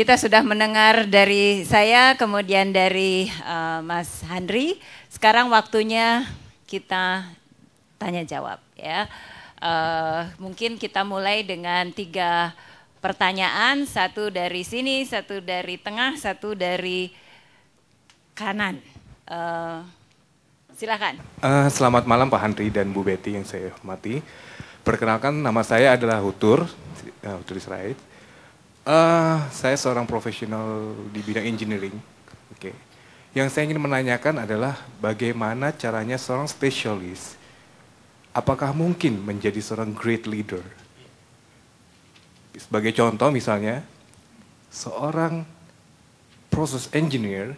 Kita sudah mendengar dari saya, kemudian dari Mas Handri. Sekarang waktunya kita tanya jawab ya. Mungkin kita mulai dengan 3 pertanyaan, 1 dari sini, 1 dari tengah, 1 dari kanan. Silakan. Selamat malam Pak Handri dan Bu Betty yang saya hormati. Perkenalkan, nama saya adalah Hutur Sirait. Saya seorang profesional di bidang engineering. Oke. Yang saya ingin menanyakan adalah bagaimana caranya seorang spesialis, apakah mungkin menjadi seorang great leader? Sebagai contoh misalnya, seorang process engineer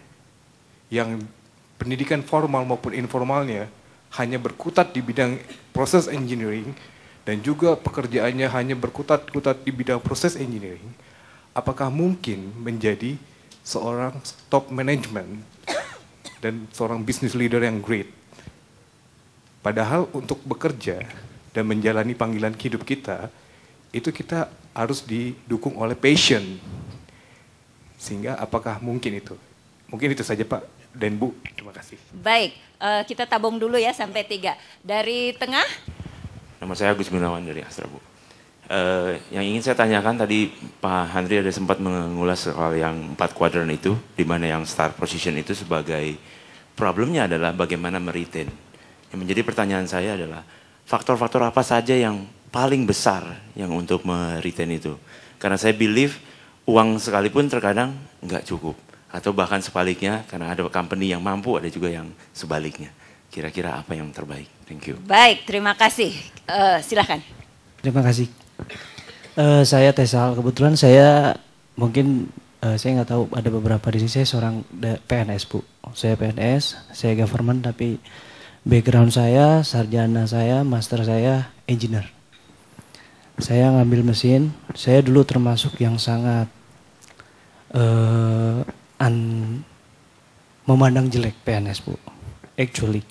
yang pendidikan formal maupun informalnya hanya berkutat di bidang proses engineering dan juga pekerjaannya hanya berkutat-kutat di bidang proses engineering, apakah mungkin menjadi seorang top management dan seorang business leader yang great? Padahal untuk bekerja dan menjalani panggilan hidup kita, itu kita harus didukung oleh passion. Sehingga apakah mungkin itu? Mungkin itu saja Pak dan Bu, terima kasih. Baik, kita tabung dulu ya sampai 3. Dari tengah. Nama saya Agus Gunawan dari Astra, Bu. Yang ingin saya tanyakan tadi Pak Handri ada sempat mengulas soal yang 4 kuadran itu, di mana yang start position itu sebagai problemnya adalah bagaimana meretain. Yang menjadi pertanyaan saya adalah faktor-faktor apa saja yang paling besar yang untuk meretain itu. Karena saya believe uang sekalipun terkadang nggak cukup. Atau bahkan sebaliknya, karena ada company yang mampu, ada juga yang sebaliknya. Kira-kira apa yang terbaik? Thank you. Baik, terima kasih. Silakan. Terima kasih. Saya Tesal, kebetulan saya mungkin saya nggak tahu ada beberapa di sini, saya seorang PNS Bu. Saya PNS, saya government, tapi background saya, sarjana saya, master saya engineer. Saya ngambil mesin, saya dulu termasuk yang sangat memandang jelek PNS Bu. Actually.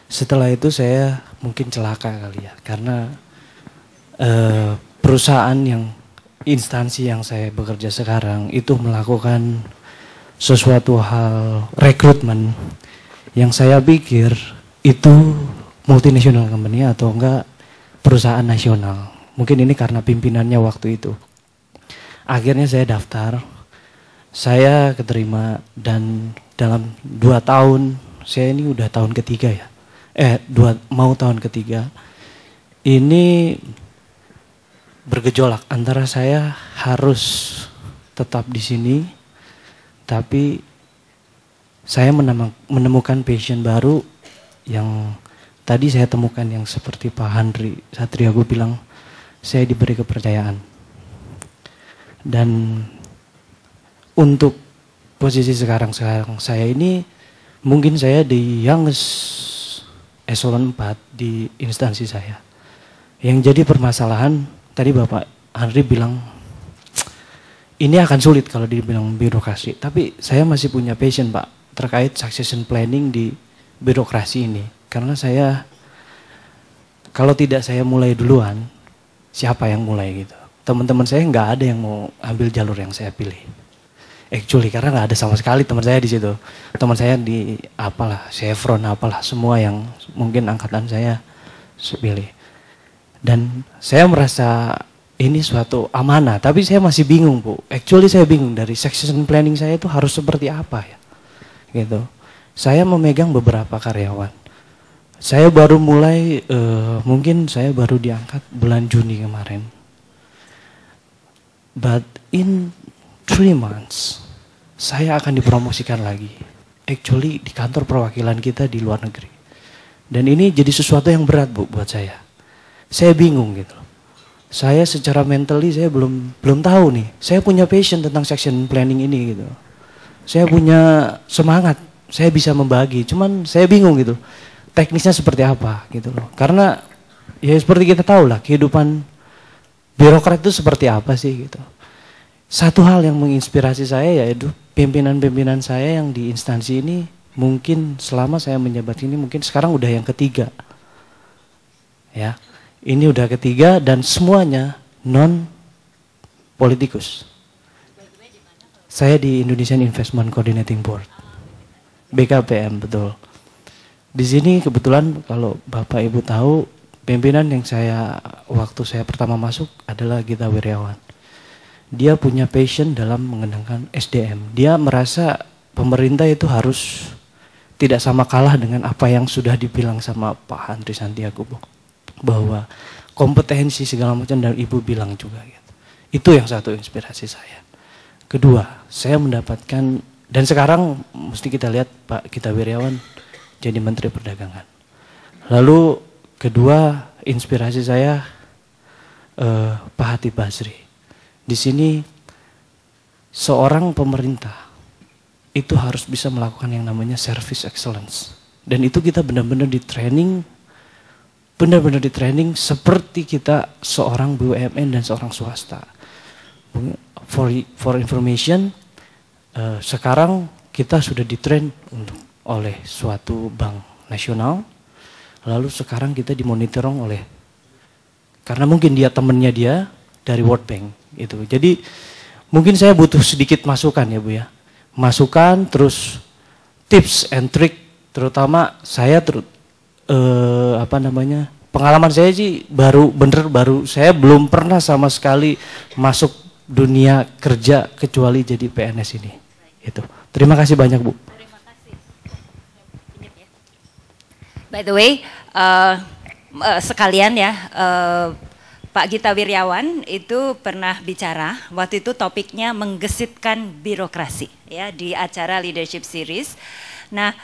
Setelah itu saya mungkin celaka kali ya, karena perusahaan yang instansi yang saya bekerja sekarang itu melakukan sesuatu hal rekrutmen yang saya pikir itu multinational company atau enggak perusahaan nasional. Mungkin ini karena pimpinannya waktu itu. Akhirnya saya daftar, saya keterima dan dalam 2 tahun, saya ini udah tahun ketiga ya. Mau tahun ketiga. Ini bergejolak antara saya harus tetap di sini, tapi saya menemukan passion baru yang tadi saya temukan, yang seperti Pak Handri Satriago bilang, saya diberi kepercayaan. Dan untuk posisi sekarang saya ini, mungkin saya di youngest eselon 4 di instansi saya. Yang jadi permasalahan, tadi Bapak Handri bilang, ini akan sulit kalau dibilang birokrasi. Tapi saya masih punya passion Pak, terkait succession planning di birokrasi ini. Karena saya, kalau tidak saya mulai duluan, siapa yang mulai gitu. Teman-teman saya nggak ada yang mau ambil jalur yang saya pilih. Actually, karena nggak ada sama sekali teman saya di situ. Teman saya di apalah, Chevron apalah, semua yang mungkin angkatan saya pilih. Dan saya merasa ini suatu amanah, tapi saya masih bingung Bu. Actually saya bingung dari succession planning saya itu harus seperti apa ya. Gitu. Saya memegang beberapa karyawan. Saya baru mulai, mungkin saya baru diangkat bulan Juni kemarin. But in 3 months, saya akan dipromosikan lagi. Actually di kantor perwakilan kita di luar negeri. Dan ini jadi sesuatu yang berat Bu buat saya. Saya bingung gitu. Saya secara mentally saya belum tahu nih. Saya punya passion tentang succession planning ini gitu. Saya punya semangat, saya bisa membagi. Cuman saya bingung gitu. Teknisnya seperti apa gitu loh. Karena ya seperti kita tahu lah, kehidupan birokrat itu seperti apa sih gitu. Satu hal yang menginspirasi saya yaitu pimpinan-pimpinan saya yang di instansi ini, mungkin selama saya menjabat ini mungkin sekarang udah yang ketiga. Ya. Ini udah ketiga dan semuanya non politikus. Saya di Indonesian Investment Coordinating Board. BKPM, betul. Di sini kebetulan kalau Bapak Ibu tahu, pimpinan yang waktu saya pertama masuk adalah Gita Wirjawan. Dia punya passion dalam mengembangkan SDM. Dia merasa pemerintah itu harus tidak sama kalah dengan apa yang sudah dibilang sama Pak Andri Santiago, bahwa kompetensi segala macam, dan Ibu bilang juga gitu. Itu yang satu inspirasi saya. Kedua, saya mendapatkan, dan sekarang mesti kita lihat Pak Gita Wirjawan jadi Menteri Perdagangan. Lalu kedua inspirasi saya Pak Hatip Basri. Di sini seorang pemerintah itu harus bisa melakukan yang namanya service excellence. Dan itu kita benar-benar di training seperti kita seorang BUMN dan seorang swasta. For information, sekarang kita sudah ditrain oleh suatu bank nasional, lalu sekarang kita dimonitorong oleh, karena mungkin dia temennya dia dari World Bank gitu. Jadi mungkin saya butuh sedikit masukan ya Bu ya. Masukan, terus tips and trick, terutama saya pengalaman saya sih baru saya belum pernah sama sekali masuk dunia kerja kecuali jadi PNS ini. Itu. Terima kasih banyak Bu. Terima kasih. By the way, sekalian ya, Pak Gita Wirjawan itu pernah bicara, waktu itu topiknya menggesitkan birokrasi ya di acara Leadership Series. Nah,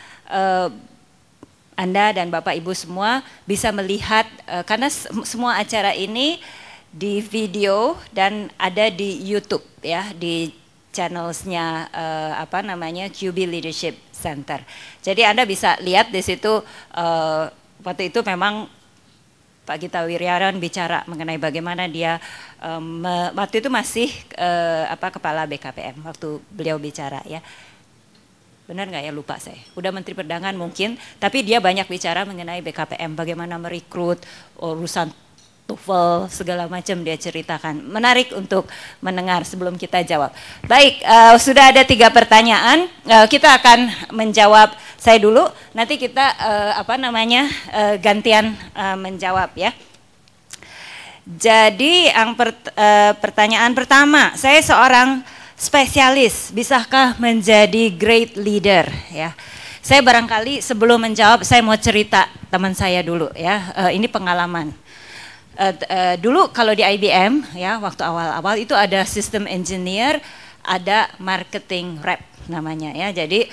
Anda dan Bapak Ibu semua bisa melihat, karena semua acara ini di video dan ada di YouTube ya, di channelsnya QB Leadership Center. Jadi Anda bisa lihat di situ, waktu itu memang Pak Gita Wirjawan bicara mengenai bagaimana dia waktu itu masih kepala BKPM waktu beliau bicara ya. Benar nggak ya, lupa saya. Udah Menteri Perdagangan mungkin, tapi dia banyak bicara mengenai BKPM, bagaimana merekrut, urusan TOEFL segala macam dia ceritakan. Menarik untuk mendengar sebelum kita jawab. Baik, sudah ada 3 pertanyaan. Kita akan menjawab saya dulu. Nanti kita gantian menjawab ya. Jadi pertanyaan pertama, saya seorang spesialis, bisakah menjadi great leader ya? Saya barangkali sebelum menjawab saya mau cerita teman saya dulu ya. Ini pengalaman. Dulu kalau di IBM ya, waktu awal-awal itu ada system engineer, ada marketing rep namanya ya. Jadi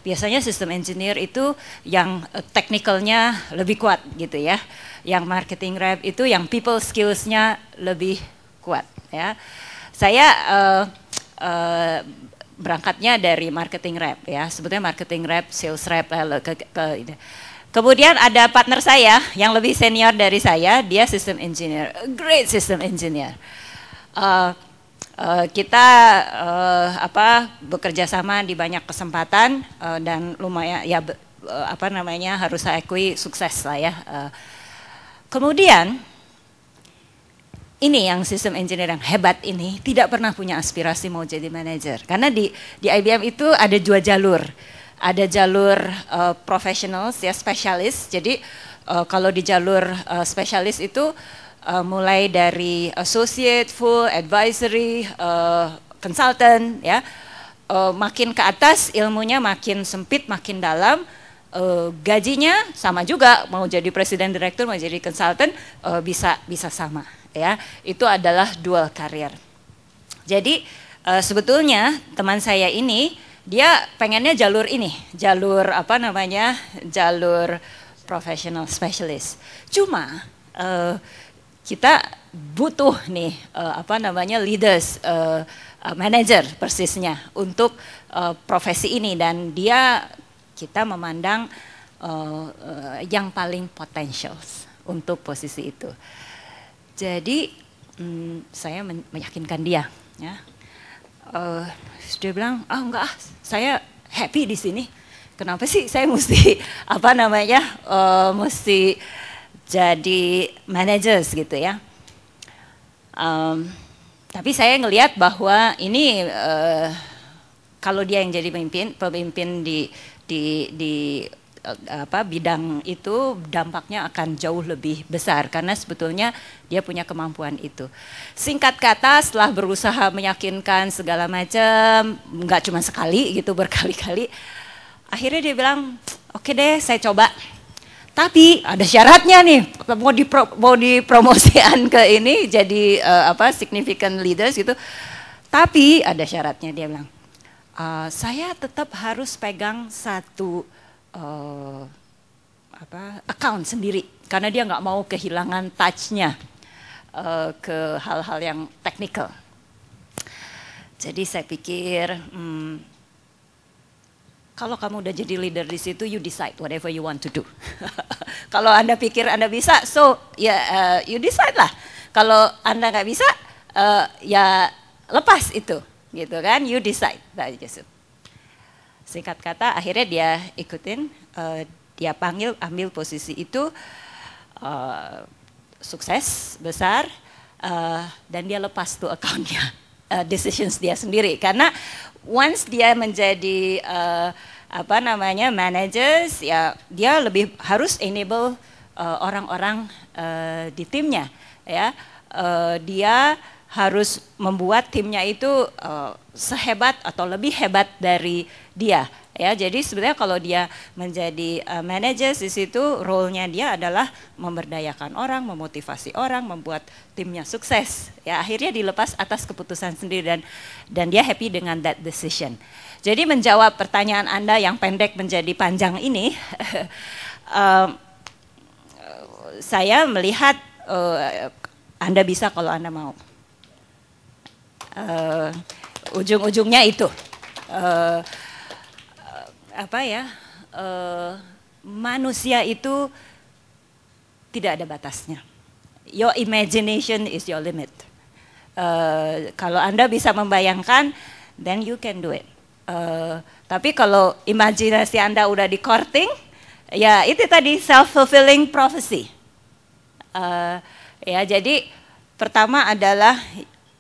biasanya system engineer itu yang technicalnya lebih kuat gitu ya. Yang marketing rep itu yang people skills-nya lebih kuat ya. Saya berangkatnya dari marketing rep ya. Sebetulnya marketing rep, sales rep Kemudian ada partner saya yang lebih senior dari saya, dia system engineer, great system engineer. Kita bekerja sama di banyak kesempatan dan lumayan ya harus saya akui sukses lah ya. Kemudian ini yang sistem engineer yang hebat ini tidak pernah punya aspirasi mau jadi manajer, karena di IBM itu ada 2 jalur. Ada jalur professionals ya, spesialis. Jadi kalau di jalur spesialis itu mulai dari associate, full, advisory, consultant ya. Makin ke atas ilmunya makin sempit, makin dalam. Gajinya sama juga, mau jadi presiden direktur, mau jadi consultant bisa sama ya. Itu adalah dual career. Jadi sebetulnya teman saya ini dia pengennya jalur ini, jalur jalur professional specialist. Cuma kita butuh nih leaders, manager persisnya untuk profesi ini, dan kita memandang yang paling potensial untuk posisi itu. Jadi saya meyakinkan dia ya. Dia bilang, enggak, saya happy di sini. Kenapa sih saya mesti mesti jadi managers gitu ya? Tapi saya ngelihat bahwa ini kalau dia yang jadi pemimpin di bidang itu, dampaknya akan jauh lebih besar karena sebetulnya dia punya kemampuan itu. Singkat kata, setelah berusaha meyakinkan segala macam, nggak cuma sekali gitu, berkali-kali, akhirnya dia bilang, oke deh, saya coba. Tapi ada syaratnya nih, mau dipromosikan ke ini jadi significant leaders gitu. Tapi ada syaratnya, dia bilang, saya tetap harus pegang satu account sendiri karena dia nggak mau kehilangan touch-nya ke hal-hal yang teknikal. Jadi saya pikir, kalau kamu udah jadi leader di situ, you decide whatever you want to do. Kalau Anda pikir Anda bisa, so ya you decide lah. Kalau Anda nggak bisa, ya lepas itu, gitu kan? You decide. Singkat kata, akhirnya dia ikutin, dia ambil posisi itu, sukses besar, dan dia lepas tuh account-nya, decisions dia sendiri. Karena once dia menjadi managers, ya dia lebih harus enable orang-orang di timnya, ya. Dia harus membuat timnya itu sehebat atau lebih hebat dari dia, ya. Jadi sebenarnya kalau dia menjadi managers di situ, role-nya dia adalah memberdayakan orang, memotivasi orang, membuat timnya sukses. Ya, akhirnya dilepas atas keputusan sendiri dan dia happy dengan that decision. Jadi menjawab pertanyaan Anda yang pendek menjadi panjang ini, saya melihat Anda bisa kalau Anda mau. Ujung-ujungnya itu manusia itu tidak ada batasnya. Your imagination is your limit. Kalau Anda bisa membayangkan, then you can do it. Tapi kalau imajinasi Anda udah di-courting, ya itu tadi self-fulfilling prophecy. Ya, jadi pertama adalah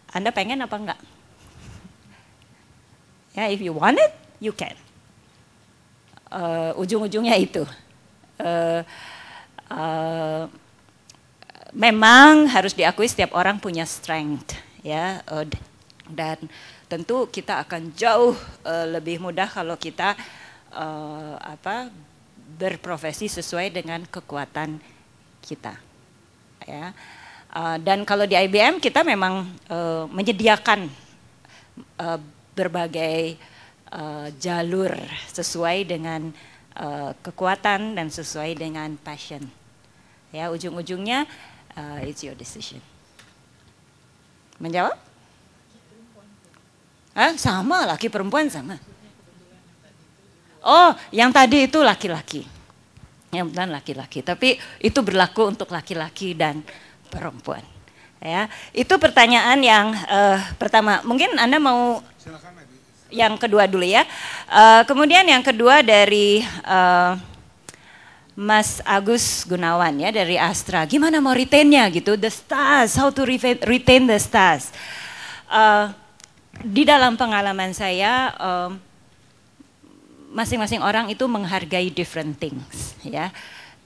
Anda pengen apa enggak? Ya, if you want it, you can. Ujung-ujungnya itu. Memang harus diakui setiap orang punya strength, ya, dan tentu kita akan jauh lebih mudah kalau kita berprofesi sesuai dengan kekuatan kita, ya. Dan kalau di IBM kita memang menyediakan berbagai jalur sesuai dengan kekuatan dan sesuai dengan passion. Ya, ujung-ujungnya it's your decision. Menjawab? Sama, laki perempuan sama. Oh, yang tadi itu laki-laki. Yang bukan laki-laki, tapi itu berlaku untuk laki-laki dan perempuan. Ya, itu pertanyaan yang pertama. Mungkin Anda mau yang kedua dulu ya. Kemudian yang kedua dari Mas Agus Gunawan ya dari Astra. Gimana mau retain-nya gitu? The stars, how to retain the stars. Di dalam pengalaman saya, masing-masing orang itu menghargai different things, ya.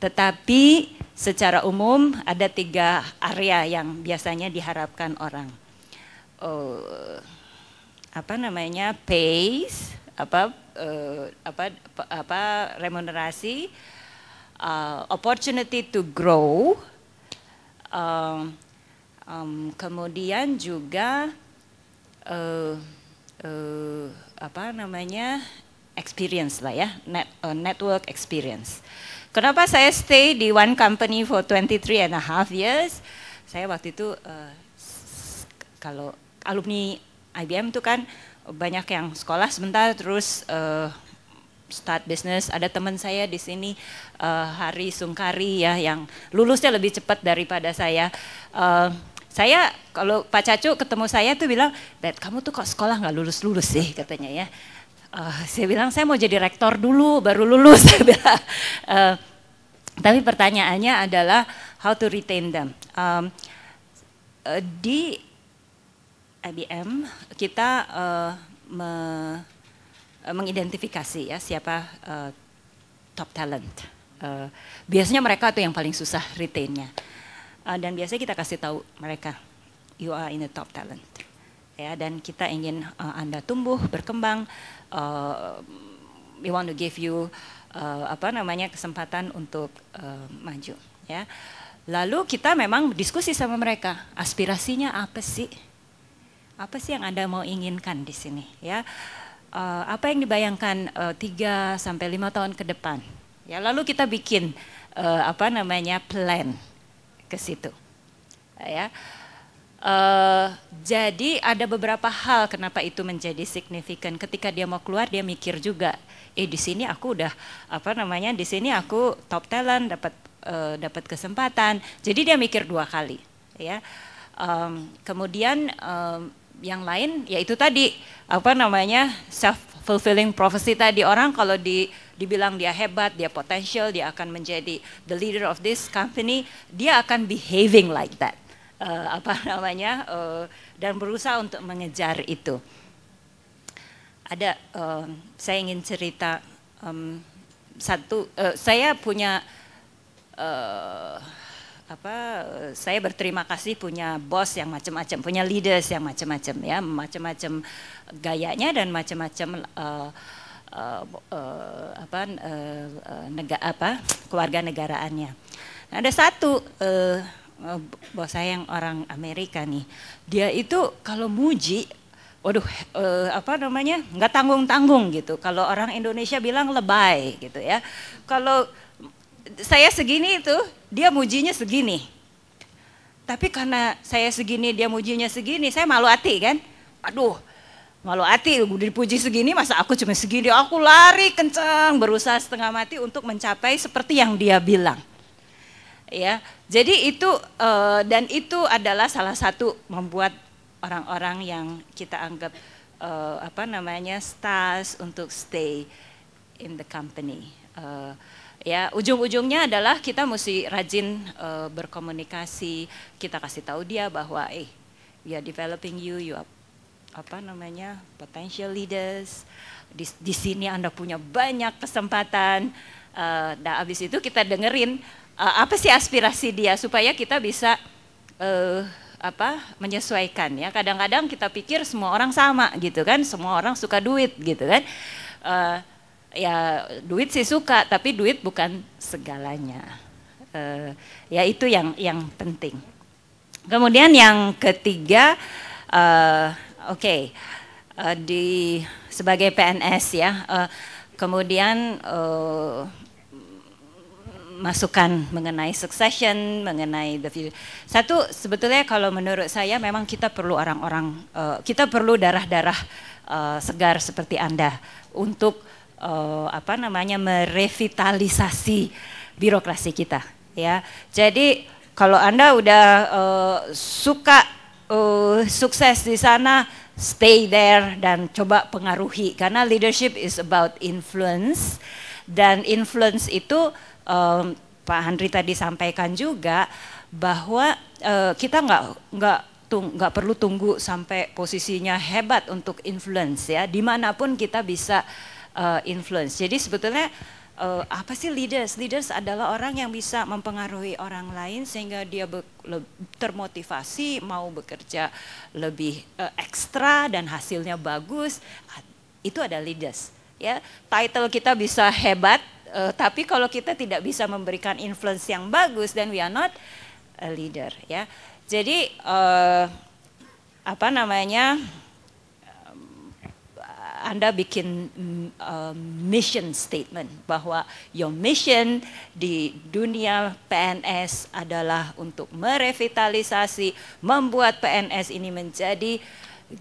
Tetapi secara umum ada 3 area yang biasanya diharapkan orang. Pace, remunerasi, opportunity to grow, kemudian juga experience lah ya, network experience. Kenapa saya stay di one company for 23.5 years? Saya waktu itu kalau alumni IBM itu kan banyak yang sekolah sebentar terus start business. Ada teman saya di sini Hari Sungkari ya yang lulusnya lebih cepat daripada saya. Saya kalau Pak Cacu ketemu saya tuh bilang, "Bet, kamu tuh kok sekolah nggak lulus-lulus sih," katanya ya. Saya bilang saya mau jadi rektor dulu baru lulus. Saya bilang. Tapi pertanyaannya adalah how to retain them. Di IBM kita mengidentifikasi ya siapa top talent. Biasanya mereka tuh yang paling susah retainnya. Dan biasanya kita kasih tahu mereka, you are in the top talent. Ya, dan kita ingin Anda tumbuh, berkembang. We want to give you kesempatan untuk maju. Ya. Lalu kita memang diskusi sama mereka, aspirasinya apa sih? Apa sih yang Anda mau inginkan di sini? Ya. Apa yang dibayangkan 3 sampai 5 tahun ke depan? Ya, lalu kita bikin plan ke situ. Ya. Jadi ada beberapa hal kenapa itu menjadi signifikan. Ketika dia mau keluar dia mikir juga, di sini aku udah di sini aku top talent, dapat kesempatan. Jadi dia mikir 2 kali. Ya. Kemudian yang lain yaitu tadi self fulfilling prophecy tadi, orang kalau dibilang dia hebat, dia potensial, dia akan menjadi the leader of this company, dia akan behaving like that. Dan berusaha untuk mengejar itu. Ada saya ingin cerita saya punya saya berterima kasih punya bos yang macam-macam, punya leaders yang macam-macam ya, macam-macam gayanya dan macam-macam keluarga negaraannya. Nah, ada satu bos saya yang orang Amerika nih, dia itu kalau muji, waduh nggak tanggung-tanggung gitu. Kalau orang Indonesia bilang lebay gitu ya. Kalau saya segini itu, dia mujinya segini. Tapi karena saya segini, dia mujinya segini, saya malu hati kan. Aduh, malu hati, dipuji segini, masa aku cuma segini. Aku lari kencang, berusaha setengah mati untuk mencapai seperti yang dia bilang. Ya, jadi itu dan itu adalah salah satu membuat orang-orang yang kita anggap stars untuk stay in the company. Ya, ujung-ujungnya adalah kita mesti rajin berkomunikasi, kita kasih tahu dia bahwa we are developing you are potential leaders. Di sini Anda punya banyak kesempatan. Dan habis itu kita dengerin apa sih aspirasi dia supaya kita bisa menyesuaikan ya. Kadang-kadang kita pikir semua orang sama gitu kan, semua orang suka duit gitu kan. Ya duit sih suka, tapi duit bukan segalanya. Ya itu yang penting. Kemudian yang ketiga, sebagai PNS ya, kemudian masukan mengenai succession, mengenai the future. Satu, sebetulnya kalau menurut saya memang kita perlu orang-orang, kita perlu darah-darah segar seperti Anda untuk merevitalisasi birokrasi kita ya. Jadi kalau Anda udah suka sukses di sana, stay there dan coba pengaruhi, karena leadership is about influence, dan influence itu Pak Handri tadi sampaikan juga bahwa kita nggak perlu tunggu sampai posisinya hebat untuk influence ya, dimanapun kita bisa influence. Jadi sebetulnya apa sih leaders? Leaders adalah orang yang bisa mempengaruhi orang lain sehingga dia termotivasi mau bekerja lebih ekstra dan hasilnya bagus. Itu ada leaders. Ya, title kita bisa hebat, tapi kalau kita tidak bisa memberikan influence yang bagus, then we are not a leader. Ya, jadi Anda bikin mission statement bahwa your mission di dunia PNS adalah untuk merevitalisasi, membuat PNS ini menjadi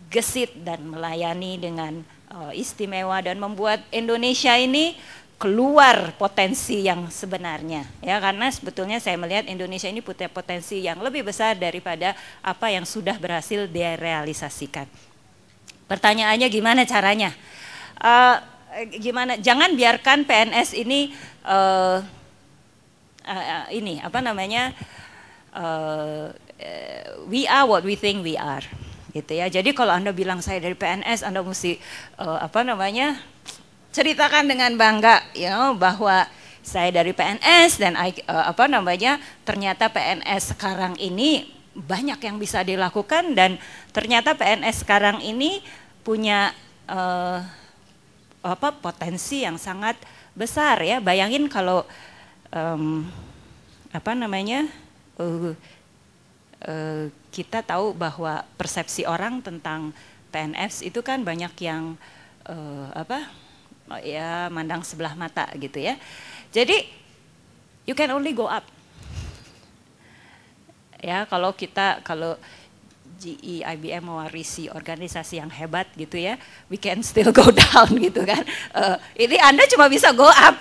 gesit dan melayani dengan istimewa dan membuat Indonesia ini keluar potensi yang sebenarnya ya, karena sebetulnya saya melihat Indonesia ini punya potensi yang lebih besar daripada apa yang sudah berhasil direalisasikan. Pertanyaannya gimana caranya? Gimana? Jangan biarkan PNS ini we are what we think we are. gitu ya. Jadi kalau Anda bilang saya dari PNS, Anda mesti ceritakan dengan bangga, bahwa saya dari PNS dan ternyata PNS sekarang ini banyak yang bisa dilakukan dan ternyata PNS sekarang ini punya potensi yang sangat besar ya. Bayangin kalau kita tahu bahwa persepsi orang tentang PNS itu kan banyak yang mandang sebelah mata gitu ya. Jadi you can only go up. Ya, kalau GE, IBM mewarisi organisasi yang hebat gitu ya, we can still go down gitu kan. Ini Anda cuma bisa go up.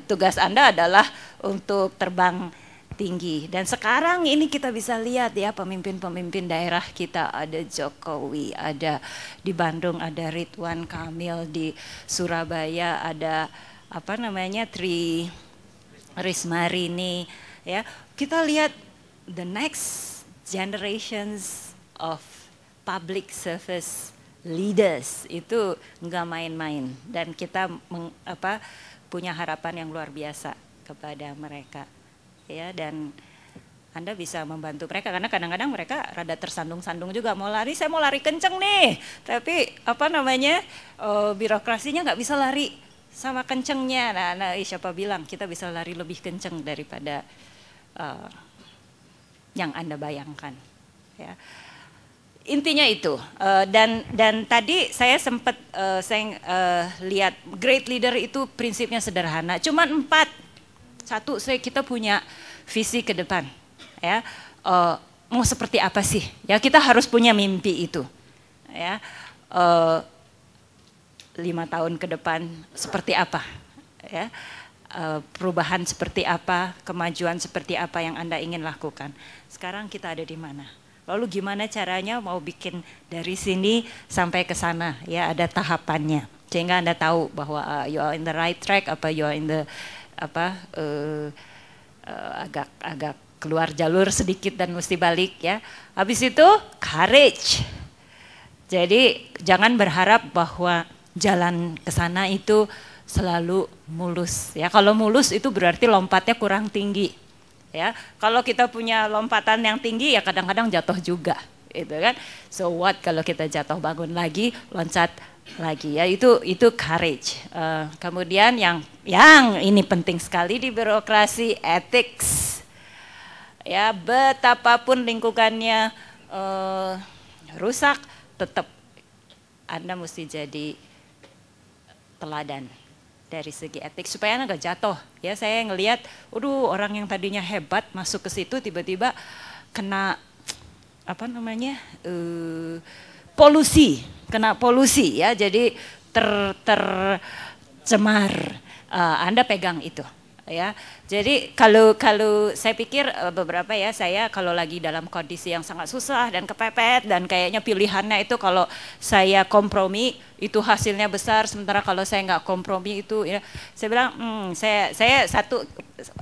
Tugas Anda adalah untuk terbang tinggi. Dan sekarang ini kita bisa lihat ya pemimpin-pemimpin daerah kita, ada Jokowi, ada di Bandung ada Ridwan Kamil, di Surabaya ada Tri Rismarini ya. Kita lihat the next generations of public service leaders itu nggak main-main dan kita punya harapan yang luar biasa kepada mereka ya. Dan Anda bisa membantu mereka karena kadang-kadang mereka rada tersandung-sandung juga, mau lari, saya mau lari kenceng nih, tapi birokrasinya nggak bisa lari sama kencengnya. Nah, siapa bilang kita bisa lari lebih kenceng daripada yang Anda bayangkan ya. Intinya itu, dan tadi saya sempat lihat great leader itu prinsipnya sederhana, cuma 4. Satu, kita punya visi ke depan, ya. Mau seperti apa sih? Ya, kita harus punya mimpi itu, ya. 5 tahun ke depan seperti apa, ya. Perubahan seperti apa, kemajuan seperti apa yang Anda ingin lakukan. Sekarang kita ada di mana? Lalu gimana caranya mau bikin dari sini sampai ke sana, ya, ada tahapannya. Sehingga Anda tahu bahwa you are in the right track, you are in the agak keluar jalur sedikit dan mesti balik ya. Habis itu courage. Jadi jangan berharap bahwa jalan ke sana itu selalu mulus ya. Kalau mulus itu berarti lompatnya kurang tinggi. Ya, kalau kita punya lompatan yang tinggi ya kadang-kadang jatuh juga, gitu kan. So what kalau kita jatuh bangun lagi, loncat lagi ya, itu courage. Kemudian yang ini penting sekali di birokrasi, ethics. Ya, betapapun lingkungannya rusak, tetap Anda mesti jadi teladan dari segi etik supaya Anda nggak jatuh. Ya, saya ngelihat, orang yang tadinya hebat masuk ke situ tiba-tiba kena polusi ya, jadi tercemar. Anda pegang itu ya. Jadi kalau saya pikir beberapa ya, saya kalau lagi dalam kondisi yang sangat susah dan kepepet dan kayaknya pilihannya itu kalau saya kompromi itu hasilnya besar, sementara kalau saya nggak kompromi itu ya, saya bilang saya satu,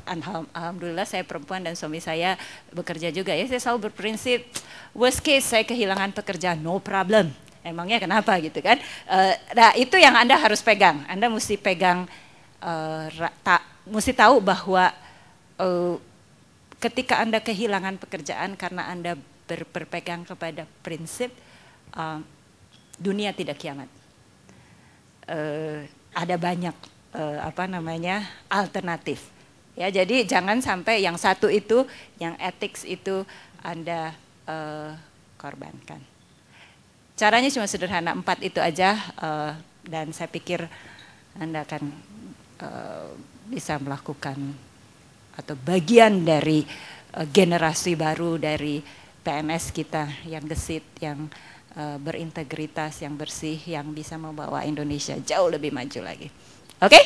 alhamdulillah saya perempuan dan suami saya bekerja juga ya, saya selalu berprinsip worst case saya kehilangan pekerjaan, no problem, emangnya kenapa gitu kan. Nah itu yang Anda harus pegang, Anda mesti pegang, mesti tahu bahwa ketika Anda kehilangan pekerjaan karena Anda berpegang kepada prinsip, dunia tidak kiamat. Ada banyak alternatif. Ya, jadi jangan sampai yang satu itu, yang ethics itu Anda korbankan. Caranya cuma sederhana, 4 itu aja, dan saya pikir Anda akan bisa melakukan atau bagian dari generasi baru dari PNS kita yang gesit, yang berintegritas, yang bersih, yang bisa membawa Indonesia jauh lebih maju lagi. Oke?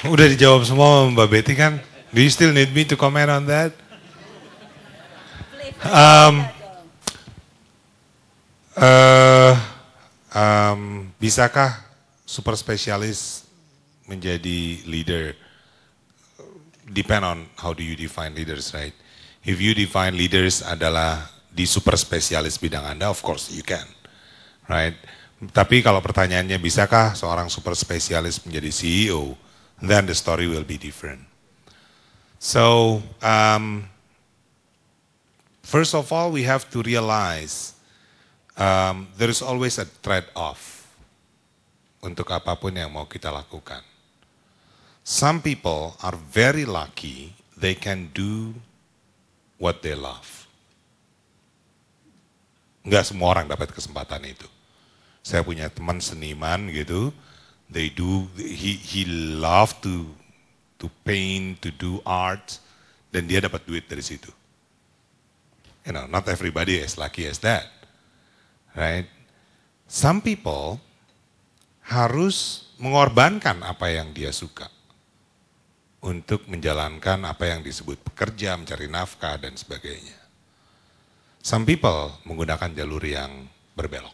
Udah dijawab semua Mbak Betty kan? Do you still need me to comment on that? Bisakah super spesialis menjadi leader? depend on how do you define leaders, right? If you define leaders adalah di super spesialis bidang Anda, of course you can, right? Tapi kalau pertanyaannya bisakah seorang super spesialis menjadi CEO, then the story will be different. So, first of all, we have to realize there is always a trade-off untuk apapun yang mau kita lakukan. Some people are very lucky they can do what they love. Enggak semua orang dapat kesempatan itu. Saya punya teman seniman gitu, he love to paint, to do art, dan dia dapat duit dari situ. You know, not everybody is lucky as that, right? Some people harus mengorbankan apa yang dia suka untuk menjalankan apa yang disebut pekerja, mencari nafkah, dan sebagainya. Some people menggunakan jalur yang berbelok.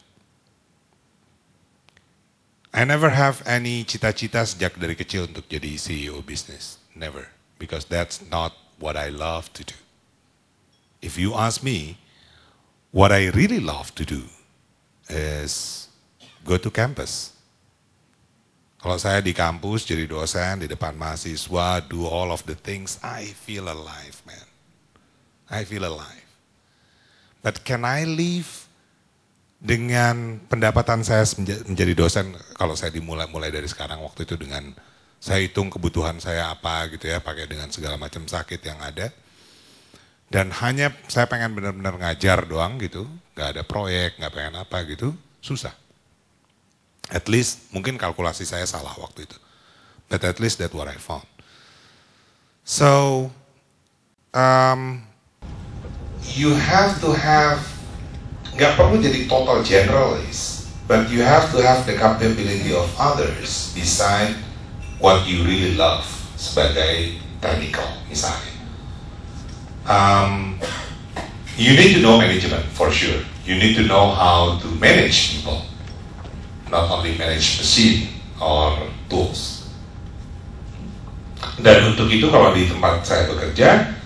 I never have any cita-cita sejak dari kecil untuk jadi CEO bisnis. Never. Because that's not what I love to do. If you ask me, what I really love to do is go to campus. Kalau saya di kampus jadi dosen di depan mahasiswa, do all of the things, I feel alive, man. I feel alive. But can I live dengan pendapatan saya menjadi dosen, kalau saya mulai dari sekarang, waktu itu dengan saya hitung kebutuhan saya apa gitu ya, pakai dengan segala macam sakit yang ada. Dan hanya saya pengen benar-benar ngajar doang gitu, gak ada proyek, gak pengen apa gitu, susah. At least, mungkin kalkulasi saya salah waktu itu. But at least that's what I found. So, you have to have, nggak perlu jadi total generalist, but you have to have the capability of others beside what you really love sebagai technical misalnya. You need to know management for sure. You need to know how to manage people, not only manage machine or tools. Dan untuk itu kalau di tempat saya bekerja,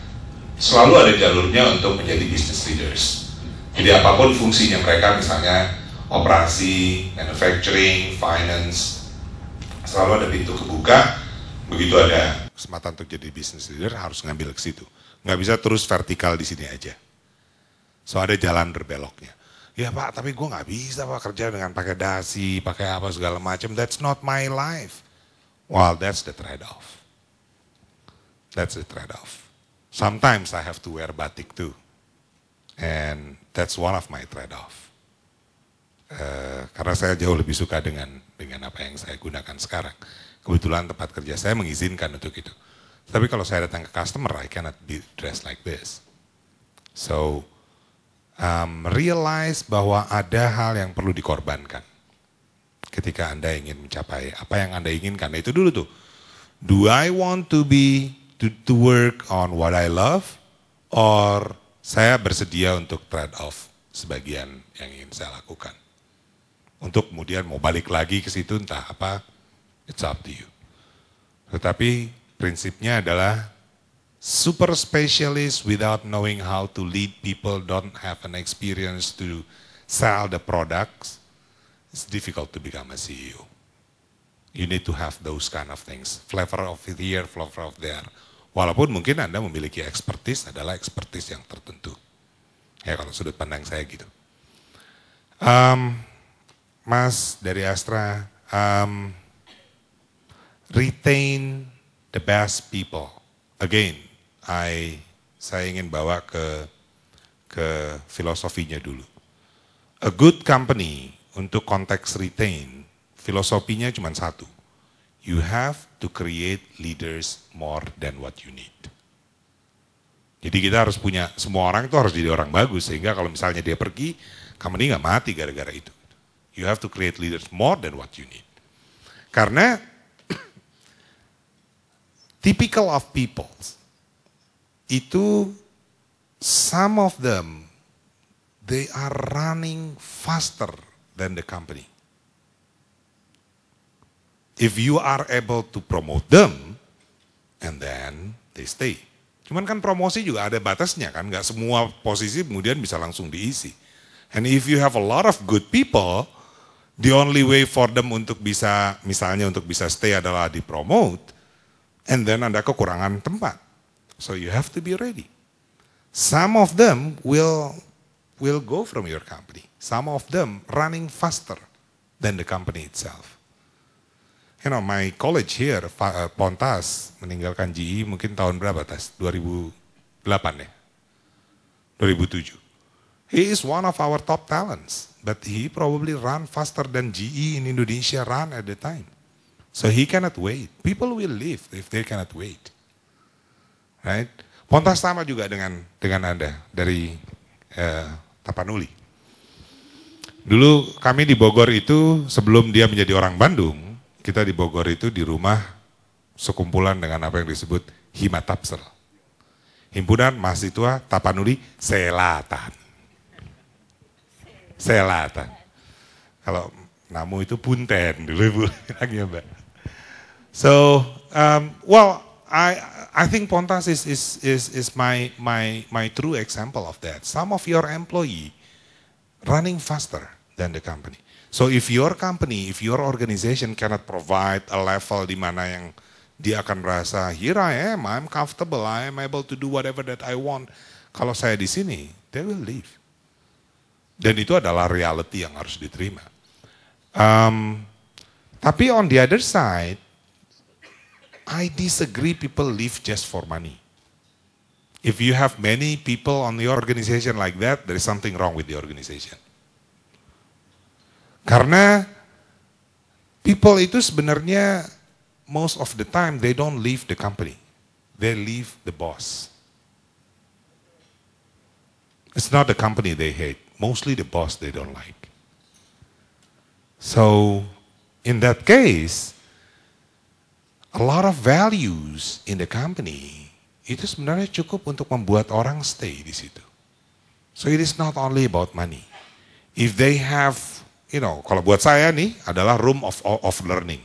selalu ada jalurnya untuk menjadi business leaders. Jadi apapun fungsinya mereka, misalnya operasi, manufacturing, finance, selalu ada pintu kebuka. Begitu ada kesempatan untuk jadi business leader, harus ngambil ke situ. Nggak bisa terus vertikal di sini aja. So ada jalan berbeloknya. Ya Pak, tapi gue nggak bisa Pak kerja dengan pakai dasi, pakai apa segala macam. That's not my life. Well, that's the trade-off. That's the trade-off. Sometimes I have to wear batik too. And that's one of my trade-off. Karena saya jauh lebih suka dengan apa yang saya gunakan sekarang. Kebetulan tempat kerja saya mengizinkan untuk itu. Tapi kalau saya datang ke customer, I cannot be dressed like this. So, realize bahwa ada hal yang perlu dikorbankan ketika Anda ingin mencapai apa yang Anda inginkan. Nah, itu dulu tuh. Do I want to work on what I love, or saya bersedia untuk trade off sebagian yang ingin saya lakukan. Untuk kemudian mau balik lagi ke situ entah apa, it's up to you. Tetapi prinsipnya adalah super specialist without knowing how to lead people, don't have an experience to sell the products, it's difficult to become a CEO. You need to have those kind of things, flavor of here, flavor of there. Walaupun mungkin Anda memiliki expertise adalah expertise yang tertentu. Ya kalau sudut pandang saya gitu. Mas dari Astra, retain the best people. Again, saya ingin bawa ke filosofinya dulu. A good company untuk konteks retain, filosofinya cuma satu. You have to create leaders more than what you need. Jadi kita harus punya, semua orang itu harus jadi orang bagus, sehingga kalau misalnya dia pergi, company nggak mati gara-gara itu. You have to create leaders more than what you need. Karena typical of people, itu some of them, they are running faster than the company. If you are able to promote them and then they stay. Cuman kan promosi juga ada batasnya kan, nggak semua posisi kemudian bisa langsung diisi. And if you have a lot of good people, the only way for them untuk bisa, misalnya untuk bisa stay adalah dipromote, and then Anda kekurangan tempat. So you have to be ready. Some of them will go from your company. Some of them running faster than the company itself. You know, my college here, Pontas, meninggalkan GE mungkin tahun berapa, Tas? 2008 ya? 2007. He is one of our top talents, but he probably run faster than GE in Indonesia run at the time. So he cannot wait. People will leave if they cannot wait. Right? Pontas sama juga dengan Anda dari Tapanuli. Dulu kami di Bogor itu sebelum dia menjadi orang Bandung, kita di Bogor itu di rumah sekumpulan dengan apa yang disebut Himatapsel. Himpunan Mahasiswa Tapanuli Selatan. Selatan. Kalau namu itu punten dulu bilangnya Mbak. So, well, I think Pontas is my true example of that. Some of your employee running faster than the company. So if your company, if your organization cannot provide a level di mana yang dia akan merasa, here I am, I'm comfortable, I am able to do whatever that I want. Kalau saya di sini, they will leave. Dan itu adalah reality yang harus diterima. Tapi on the other side, I disagree people leave just for money. If you have many people on your organization like that, there is something wrong with the organization. Karena people itu sebenarnya most of the time they don't leave the company. They leave the boss. It's not the company they hate. Mostly the boss they don't like. So in that case, a lot of values in the company itu sebenarnya cukup untuk membuat orang stay di situ. So it is not only about money. If they have, you know, kalau buat saya nih adalah room of learning.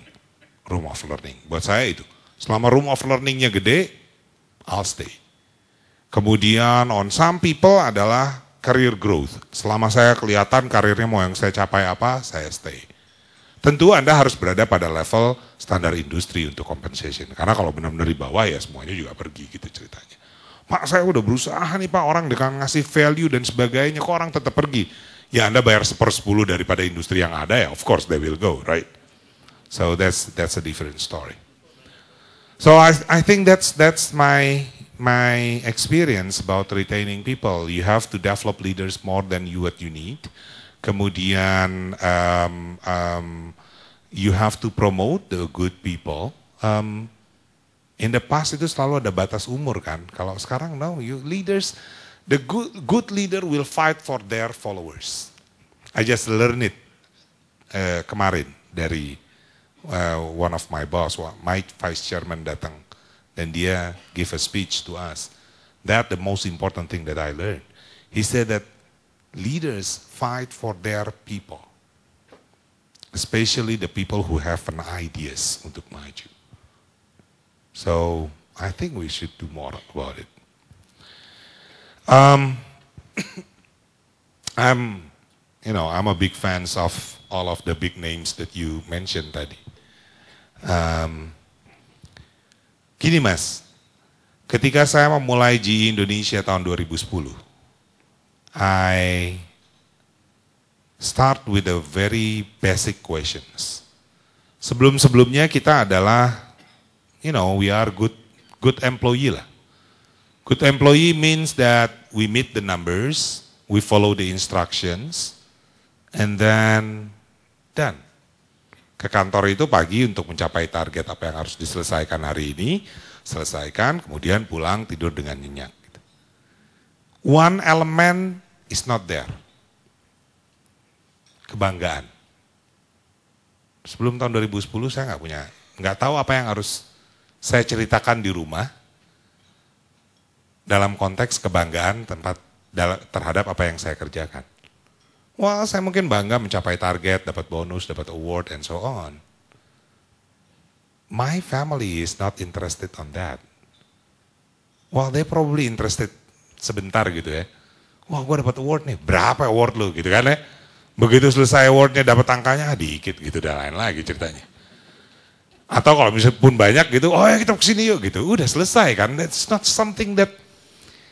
Room of learning. Buat saya itu. Selama room of learningnya gede, I'll stay. Kemudian on some people adalah career growth. Selama saya kelihatan karirnya mau yang saya capai apa, saya stay. Tentu Anda harus berada pada level standar industri untuk compensation. Karena kalau benar-benar di bawah ya semuanya juga pergi gitu ceritanya. Pak saya udah berusaha nih Pak, orang dengan ngasih value dan sebagainya, kok orang tetap pergi. Ya Anda bayar 1/10 daripada industri yang ada ya, of course they will go, right? So that's a different story. So I think that's my experience about retaining people. You have to develop leaders more than what you need. Kemudian you have to promote the good people. In the past itu selalu ada batas umur kan. Kalau sekarang no, you leaders, the good leader will fight for their followers. I just learned it kemarin dari one of my boss, my vice chairman datang dan dia give a speech to us. That the most important thing that I learned. He said that leaders fight for their people, especially the people who have an ideas untuk maju. So I think we should do more about it. I'm a big fan of all of the big names that you mentioned tadi. Gini Mas, ketika saya memulai GE Indonesia tahun 2010, I start with the very basic questions. Sebelum-sebelumnya kita adalah, we are good employee lah. Good employee means that we meet the numbers, we follow the instructions, and then done. Ke kantor itu pagi untuk mencapai target apa yang harus diselesaikan hari ini, selesaikan, kemudian pulang tidur dengan nyenyak. One element is not there. Kebanggaan. Sebelum tahun 2010 saya nggak tahu apa yang harus saya ceritakan di rumah dalam konteks kebanggaan terhadap apa yang saya kerjakan. Wah, saya mungkin bangga mencapai target, dapat bonus, dapat award, and so on. My family is not interested on that. Well, they probably interested sebentar gitu ya. Wah, gue dapat award nih. Berapa award lu gitu kan ya? Begitu selesai awardnya dapat angkanya dikit gitu, dan lain lagi ceritanya. Atau kalau misalnya pun banyak gitu, oh ya kita kesini yuk gitu. Udah selesai kan. That's not something that,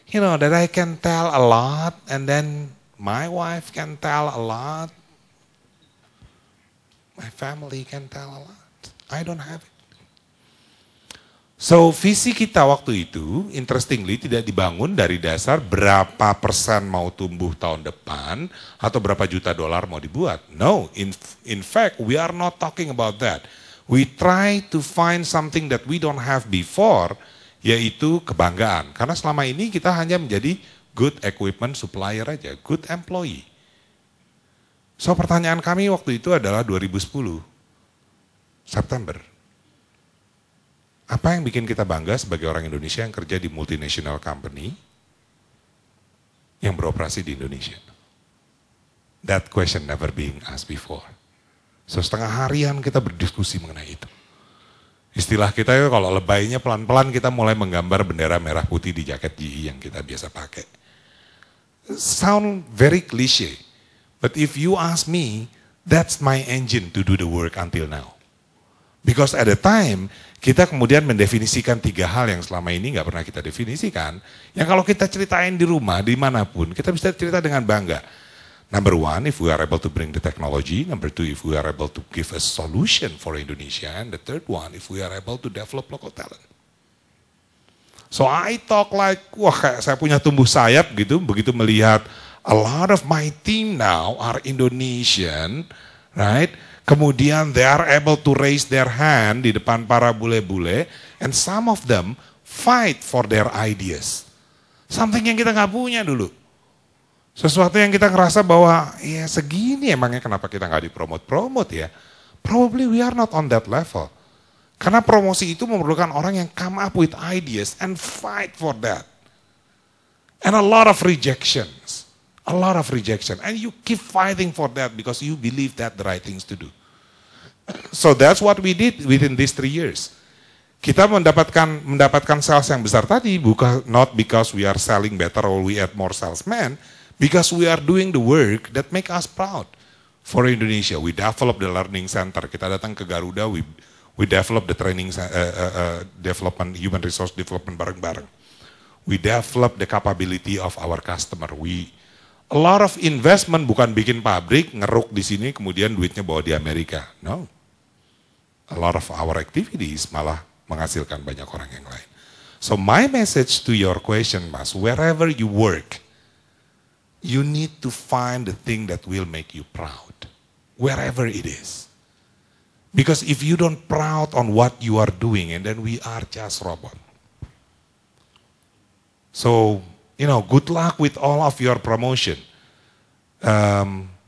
you know, that I can tell a lot, and then my wife can tell a lot. My family can tell a lot. I don't have it. So visi kita waktu itu, interestingly, tidak dibangun dari dasar berapa persen mau tumbuh tahun depan atau berapa juta dolar mau dibuat. No, in fact, we are not talking about that. We try to find something that we don't have before, yaitu kebanggaan. Karena selama ini kita hanya menjadi good equipment supplier aja, good employee. So pertanyaan kami waktu itu adalah 2010, September. Apa yang bikin kita bangga sebagai orang Indonesia yang kerja di multinational company yang beroperasi di Indonesia? That question never being asked before. So setengah harian kita berdiskusi mengenai itu. Istilah kita ya kalau lebaynya pelan-pelan kita mulai menggambar bendera merah putih di jaket GE yang kita biasa pakai. Sound very cliche, but if you ask me, that's my engine to do the work until now. Because at the time, kita kemudian mendefinisikan 3 hal yang selama ini nggak pernah kita definisikan. Yang kalau kita ceritain di rumah, dimanapun, kita bisa cerita dengan bangga. Number 1, if we are able to bring the technology. Number 2, if we are able to give a solution for Indonesia. And the third one, if we are able to develop local talent. So I talk like, wah kayak saya punya tumbuh sayap gitu, begitu melihat a lot of my team now are Indonesian, right? Kemudian they are able to raise their hand di depan para bule-bule, and some of them fight for their ideas. Something yang kita nggak punya dulu. Sesuatu yang kita ngerasa bahwa ya segini emangnya kenapa kita nggak dipromot-promot ya. Probably we are not on that level. Karena promosi itu memerlukan orang yang come up with ideas and fight for that. And a lot of rejections. A lot of rejection. And you keep fighting for that because you believe that the right things to do. So that's what we did within these 3 years. Kita mendapatkan sales yang besar tadi, bukan not because we are selling better or we add more salesmen, because we are doing the work that make us proud. For Indonesia, we develop the learning center. Kita datang ke Garuda, we develop the training development, human resource development bareng-bareng. We develop the capability of our customer. A lot of investment bukan bikin pabrik, ngeruk di sini, kemudian duitnya bawa di Amerika. No. A lot of our activities malah menghasilkan banyak orang yang lain. So my message to your question, Mas, wherever you work, you need to find the thing that will make you proud. Wherever it is. Because if you don't proud on what you are doing, and then we are just robot. So, you know, good luck with all of your promotion.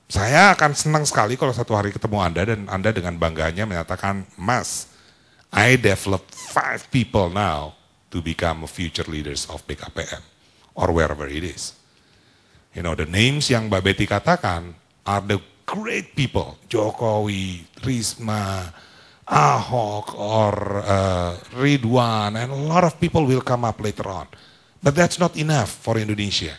Saya akan senang sekali kalau satu hari ketemu Anda dan Anda dengan bangganya menyatakan, Mas, I developed 5 people now to become future leaders of BKPM or wherever it is. You know, the names yang Mbak Betty katakan are the great people. Jokowi, Risma, Ahok, or Ridwan, and a lot of people will come up later on. But that's not enough for Indonesia.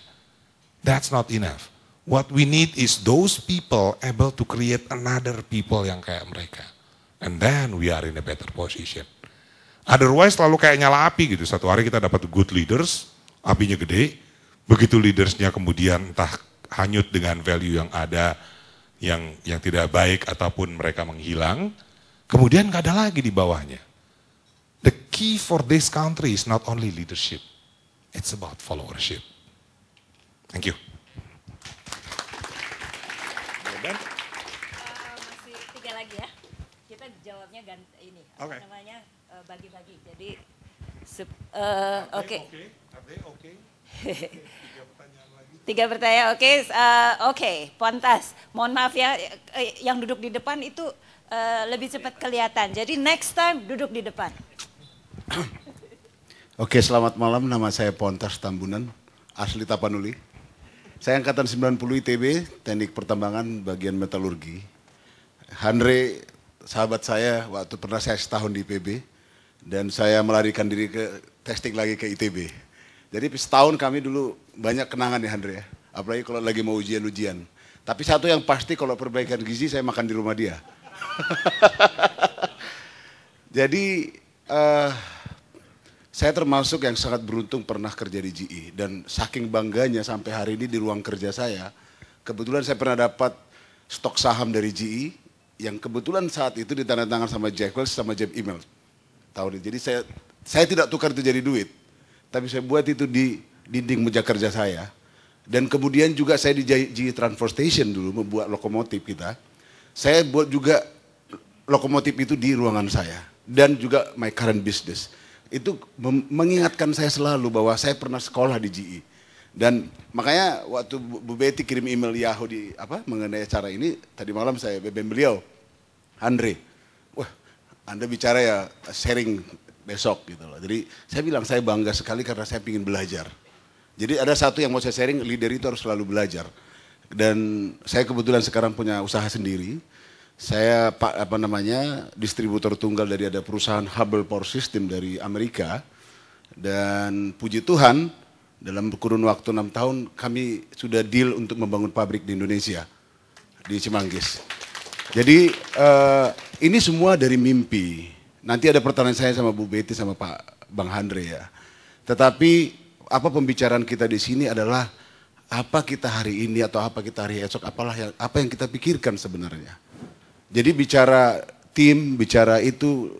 That's not enough. What we need is those people able to create another people yang kayak mereka. And then we are in a better position. Otherwise selalu kayak nyala api gitu. Satu hari kita dapat good leaders, apinya gede. Begitu leadersnya kemudian entah hanyut dengan value yang ada, yang tidak baik ataupun mereka menghilang. Kemudian gak ada lagi di bawahnya. The key for this country is not only leadership. It's about followership. Thank you. Masih 3 lagi ya. Kita jawabnya ini. Okay. Namanya bagi-bagi. Jadi oke. Oke. 3 pertanyaan. Oke, Pontas. Mohon maaf ya, yang duduk di depan itu lebih cepat kelihatan. Jadi next time duduk di depan. Oke, selamat malam. Nama saya Pontas Tambunan, asli Tapanuli. Saya angkatan 90 ITB, Teknik Pertambangan, bagian metalurgi. Andre, sahabat saya, waktu pernah saya setahun di IPB, dan saya melarikan diri ke testing lagi ke ITB. Jadi setahun kami dulu banyak kenangan ya Andre ya. Apalagi kalau lagi mau ujian-ujian. Tapi satu yang pasti kalau perbaikan gizi saya makan di rumah dia. Jadi saya termasuk yang sangat beruntung pernah kerja di GE. Dan saking bangganya sampai hari ini di ruang kerja saya, kebetulan saya pernah dapat stok saham dari GE yang kebetulan saat itu ditandatangan sama Jack Welch sama Jeff Immelt. Tahun ini. Jadi saya tidak tukar itu jadi duit. Tapi saya buat itu di dinding meja kerja saya. Dan kemudian juga saya di GE Transportation dulu membuat lokomotif kita. Saya buat juga lokomotif itu di ruangan saya. Dan juga my current business. Itu mengingatkan saya selalu bahwa saya pernah sekolah di GE. Dan makanya waktu Bu Betty kirim email Yahoo mengenai acara ini, tadi malam saya BBM beliau, Andre, wah Anda bicara ya sharing besok gitu loh. Jadi saya bilang saya bangga sekali karena saya ingin belajar. Jadi ada satu yang mau saya sharing, leader itu harus selalu belajar. Dan saya kebetulan sekarang punya usaha sendiri. Saya distributor tunggal dari ada perusahaan Hubbell Power System dari Amerika. Dan puji Tuhan dalam kurun waktu 6 tahun kami sudah deal untuk membangun pabrik di Indonesia. Di Cimanggis. Jadi ini semua dari mimpi. Nanti ada pertanyaan saya sama Bu Betty sama Pak Bang Andre ya. Tetapi apa pembicaraan kita di sini adalah apa kita hari ini atau apa kita hari esok, apa yang kita pikirkan sebenarnya. Jadi bicara tim, bicara itu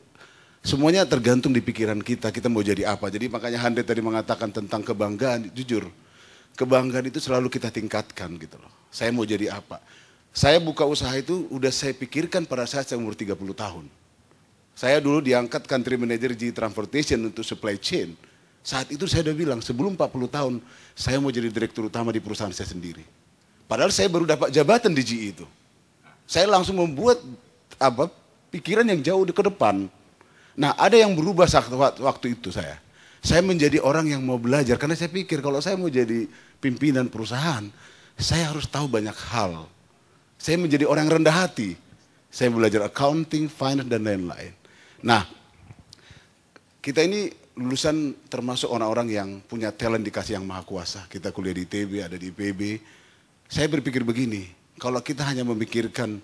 semuanya tergantung di pikiran kita mau jadi apa. Jadi makanya Andre tadi mengatakan tentang kebanggaan, jujur. Kebanggaan itu selalu kita tingkatkan gitu loh. Saya mau jadi apa. Saya buka usaha itu udah saya pikirkan pada saat saya umur 30 tahun. Saya dulu diangkat country manager GE Transportation untuk supply chain. Saat itu saya udah bilang sebelum 40 tahun saya mau jadi direktur utama di perusahaan saya sendiri. Padahal saya baru dapat jabatan di GE itu. Saya langsung membuat pikiran yang jauh ke depan. Nah ada yang berubah waktu itu saya. Saya menjadi orang yang mau belajar karena saya pikir kalau saya mau jadi pimpinan perusahaan, saya harus tahu banyak hal. Saya menjadi orang yang rendah hati. Saya belajar accounting, finance dan lain-lain. Nah, kita ini lulusan termasuk orang-orang yang punya talent dikasih yang maha kuasa. Kita kuliah di ITB, ada di IPB. Saya berpikir begini, kalau kita hanya memikirkan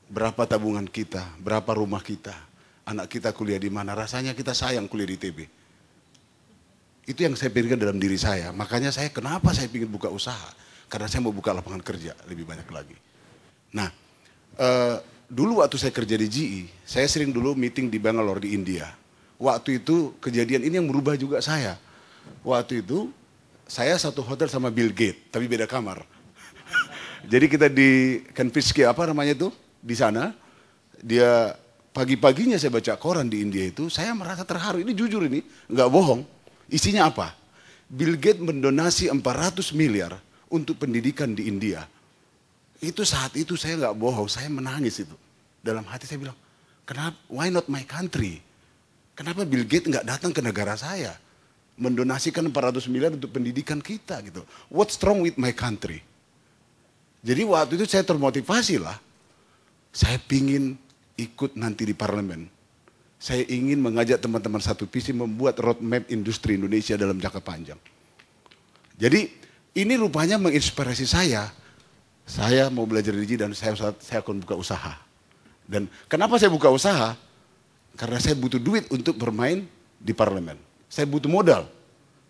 berapa tabungan kita, berapa rumah kita, anak kita kuliah di mana, rasanya kita sayang kuliah di ITB. Itu yang saya pikirkan dalam diri saya. Makanya kenapa saya ingin buka usaha? Karena saya mau buka lapangan kerja lebih banyak lagi. Nah, dulu waktu saya kerja di GE, saya sering dulu meeting di Bangalore di India. Waktu itu kejadian ini yang merubah juga saya. Waktu itu saya satu hotel sama Bill Gates, tapi beda kamar. Jadi kita di Kanfiske di sana. Dia pagi-paginya saya baca koran di India itu, saya merasa terharu. Ini jujur ini, nggak bohong. Isinya apa? Bill Gates mendonasi 400 miliar untuk pendidikan di India. Itu saat itu saya nggak bohong, saya menangis itu. Dalam hati saya bilang, kenapa? Why not my country? Kenapa Bill Gates nggak datang ke negara saya? Mendonasikan 400 miliar untuk pendidikan kita gitu. What's wrong with my country? Jadi waktu itu saya termotivasi lah. Saya pingin ikut nanti di parlemen. Saya ingin mengajak teman-teman satu visi membuat roadmap industri Indonesia dalam jangka panjang. Jadi ini rupanya menginspirasi saya. Saya mau belajar di dan saya akan buka usaha. Dan kenapa saya buka usaha? Karena saya butuh duit untuk bermain di parlemen. Saya butuh modal.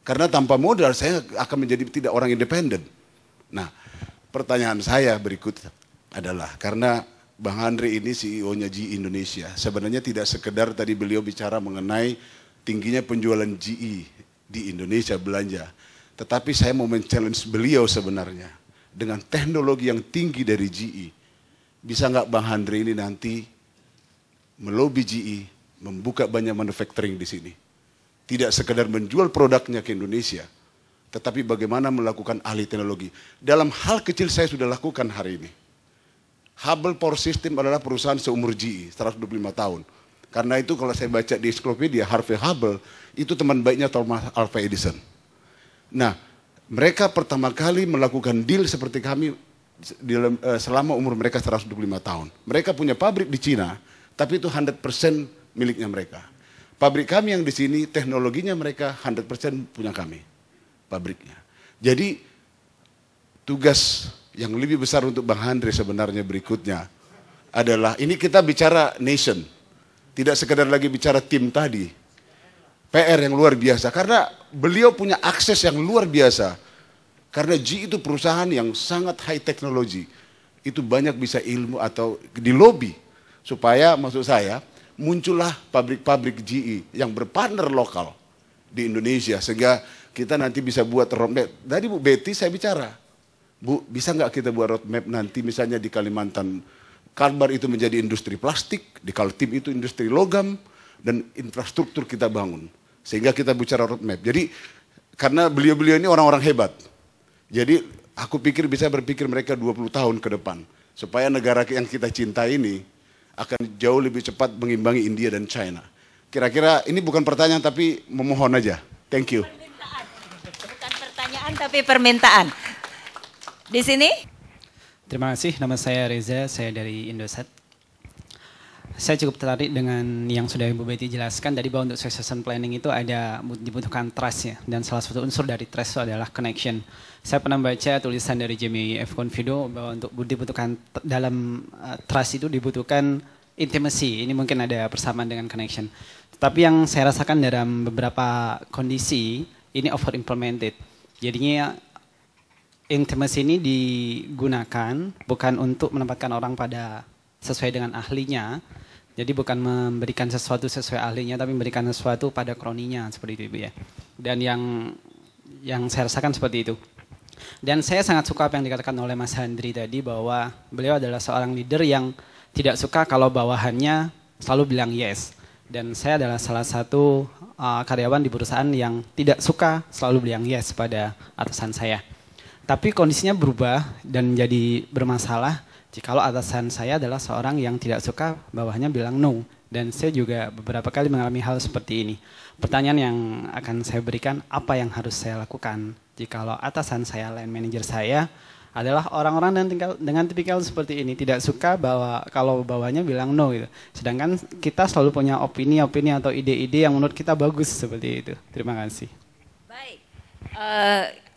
Karena tanpa modal saya akan menjadi tidak orang independen. Nah, pertanyaan saya berikut adalah karena Bang Andre ini CEO-nya GE Indonesia. Sebenarnya tidak sekedar tadi beliau bicara mengenai tingginya penjualan GE di Indonesia belanja. Tetapi saya mau men-challenge beliau sebenarnya. Dengan teknologi yang tinggi dari GE. Bisa nggak Bang Andre ini nanti melobi GE, membuka banyak manufacturing di sini. Tidak sekedar menjual produknya ke Indonesia. Tetapi bagaimana melakukan ahli teknologi. Dalam hal kecil saya sudah lakukan hari ini. Hubbell Power System adalah perusahaan seumur GE, 125 tahun. Karena itu kalau saya baca di ensiklopedia, Harvey Hubbell itu teman baiknya Thomas Alva Edison. Nah, mereka pertama kali melakukan deal seperti kami selama umur mereka 125 tahun. Mereka punya pabrik di Cina, tapi itu 100% miliknya mereka. Pabrik kami yang di sini, teknologinya mereka 100% punya kami. pabriknya. Jadi tugas yang lebih besar untuk Bang Handre sebenarnya berikutnya adalah, ini kita bicara nation, tidak sekedar lagi bicara tim tadi. PR yang luar biasa, karena beliau punya akses yang luar biasa. Karena GE itu perusahaan yang sangat high technology. Itu banyak bisa ilmu atau di lobby. Supaya maksud saya, muncullah pabrik-pabrik GE yang berpartner lokal di Indonesia. Sehingga kita nanti bisa buat roadmap. Tadi Bu Betty saya bicara, Bu, bisa nggak kita buat roadmap nanti misalnya di Kalimantan, Kalbar itu menjadi industri plastik, di Kaltim itu industri logam, dan infrastruktur kita bangun. Sehingga kita bicara roadmap. Jadi karena beliau-beliau ini orang-orang hebat. Jadi aku pikir bisa berpikir mereka 20 tahun ke depan. Supaya negara yang kita cintai ini akan jauh lebih cepat mengimbangi India dan China. Kira-kira ini bukan pertanyaan tapi memohon aja. Thank you. Permintaan. Bukan pertanyaan tapi permintaan. Di sini? Terima kasih, nama saya Reza, saya dari Indosat. Saya cukup tertarik dengan yang sudah Ibu Betty jelaskan tadi, bahwa untuk succession planning itu dibutuhkan trust ya, dan salah satu unsur dari trust itu adalah connection. Saya pernah baca tulisan dari Jamie F. Confido bahwa untuk dibutuhkan dalam trust itu dibutuhkan intimacy, ini mungkin ada persamaan dengan connection. Tapi yang saya rasakan dalam beberapa kondisi, ini over implemented. Jadinya intimacy ini digunakan bukan untuk menempatkan orang pada sesuai dengan ahlinya. Jadi bukan memberikan sesuatu sesuai ahlinya, tapi memberikan sesuatu pada kroninya, seperti itu Ibu ya. Dan yang saya rasakan seperti itu. Dan saya sangat suka apa yang dikatakan oleh Mas Handri tadi, bahwa beliau adalah seorang leader yang tidak suka kalau bawahannya selalu bilang yes. Dan saya adalah salah satu karyawan di perusahaan yang tidak suka selalu bilang yes pada atasan saya. Tapi kondisinya berubah dan jadi bermasalah jikalau atasan saya adalah seorang yang tidak suka bawahannya bilang no. Dan saya juga beberapa kali mengalami hal seperti ini. Pertanyaan yang akan saya berikan, apa yang harus saya lakukan jikalau atasan saya, line manager saya adalah orang-orang dengan tipikal seperti ini, tidak suka kalau bawahnya bilang no gitu. Sedangkan kita selalu punya opini-opini atau ide-ide yang menurut kita bagus seperti itu. Terima kasih. Baik.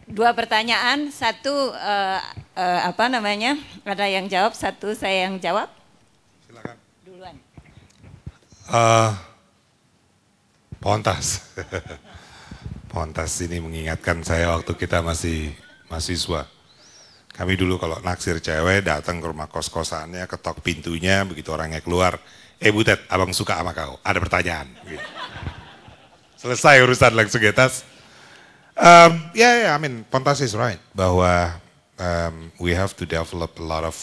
Dua pertanyaan, satu ada yang jawab, satu saya yang jawab. Silakan. Duluan. Pontas. Pontas ini mengingatkan saya waktu kita masih mahasiswa. Kami dulu kalau naksir cewek datang ke rumah kos-kosannya, ketok pintunya, begitu orangnya keluar, Butet, abang suka sama kau, ada pertanyaan. Gitu. Selesai urusan langsung ke atas. I mean, Pontas is right bahwa we have to develop a lot of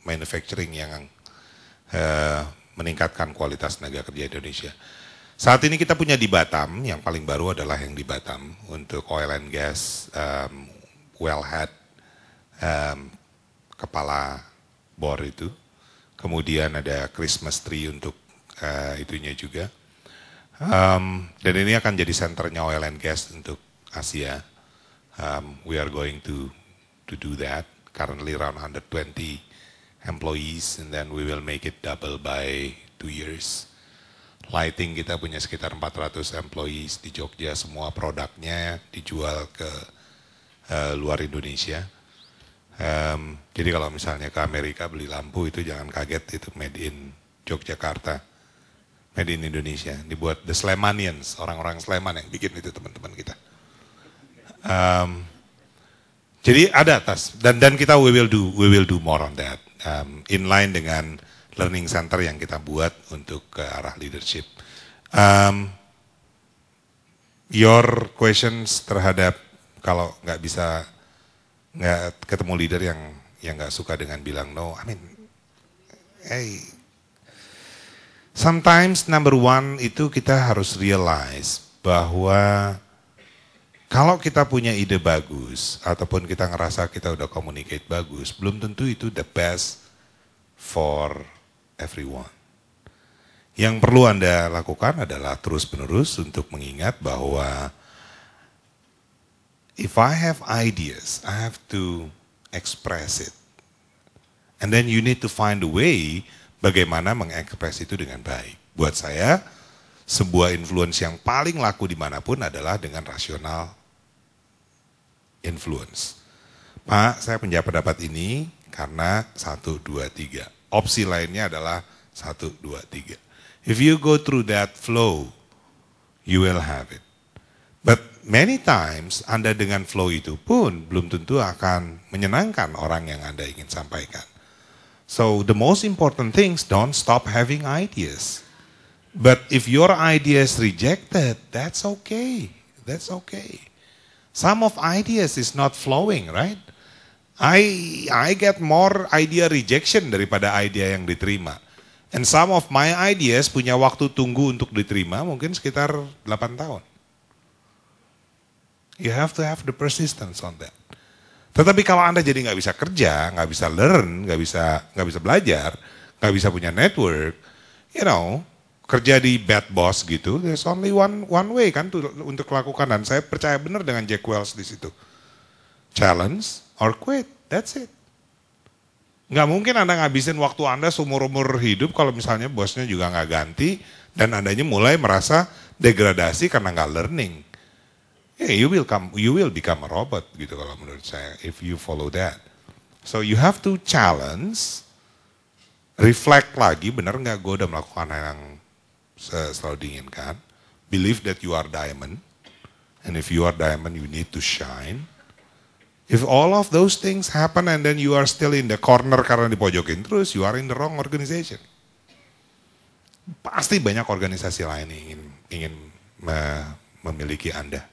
manufacturing yang meningkatkan kualitas tenaga kerja Indonesia. Saat ini kita punya di Batam, yang paling baru adalah yang di Batam untuk oil and gas, wellhead, kepala bor itu. Kemudian ada Christmas tree untuk itunya juga. Dan ini akan jadi senternya oil and gas untuk Asia. We are going to do that. Currently around 120 employees, and then we will make it double by 2 years. Lighting kita punya sekitar 400 employees di Jogja, semua produknya dijual ke luar Indonesia. Jadi kalau misalnya ke Amerika beli lampu itu jangan kaget, itu made in Yogyakarta, made in Indonesia. Dibuat the Slemanians, orang-orang Sleman yang bikin itu teman-teman kita. Jadi ada atas dan kita we will do more on that, in line dengan learning center yang kita buat untuk ke arah leadership. Your questions terhadap kalau nggak ketemu leader yang nggak suka dengan bilang no, I mean, sometimes number one itu kita harus realize bahwa kalau kita punya ide bagus, ataupun kita ngerasa kita udah communicate bagus, belum tentu itu the best for everyone. Yang perlu Anda lakukan adalah terus-menerus untuk mengingat bahwa if I have ideas, I have to express it. And then you need to find a way bagaimana mengekspres itu dengan baik. Buat saya, sebuah influence yang paling laku dimanapun adalah dengan rasional influence. Pak, saya punya pendapat ini karena 1, 2, 3. Opsi lainnya adalah 1, 2, 3. If you go through that flow, you will have it. But many times Anda dengan flow itu pun belum tentu akan menyenangkan orang yang Anda ingin sampaikan. So the most important things, don't stop having ideas. But if your idea is rejected, that's okay. That's okay. Some of ideas is not flowing, right? I get more idea rejection daripada idea yang diterima. And some of my ideas punya waktu tunggu untuk diterima mungkin sekitar 8 tahun. You have to have the persistence on that. Tetapi kalau Anda jadi nggak bisa kerja, nggak bisa learn, nggak bisa belajar, nggak bisa punya network, kerja di bad boss gitu, there's only one way kan untuk lakukan. Dan saya percaya benar dengan Jack Welch di situ. Challenge or quit, that's it. Nggak mungkin Anda ngabisin waktu Anda seumur-umur hidup kalau misalnya bosnya juga nggak ganti dan Andanya mulai merasa degradasi karena nggak learning. You will become a robot gitu kalau menurut saya if you follow that. So you have to challenge, reflect lagi, benar nggak gue udah melakukan yang selalu diinginkan. Believe that you are diamond, and if you are diamond you need to shine. If all of those things happen and then you are still in the corner karena dipojokin terus, you are in the wrong organization. Pasti banyak organisasi lain yang ingin memiliki Anda.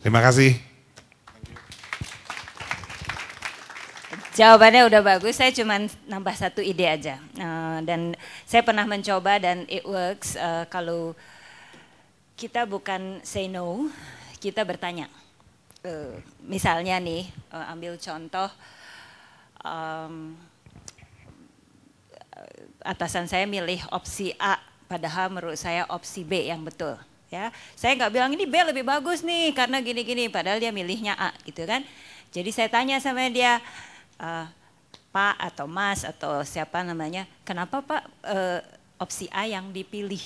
Terima kasih. Jawabannya udah bagus, saya cuma nambah satu ide aja. Dan saya pernah mencoba dan it works. Kalau kita bukan say no, kita bertanya. Misalnya nih, ambil contoh, atasan saya milih opsi A, padahal menurut saya opsi B yang betul. Ya, saya nggak bilang ini B lebih bagus nih karena gini-gini, padahal dia milihnya A gitu kan. Jadi saya tanya sama dia, Pak atau Mas atau siapa namanya, kenapa Pak opsi A yang dipilih?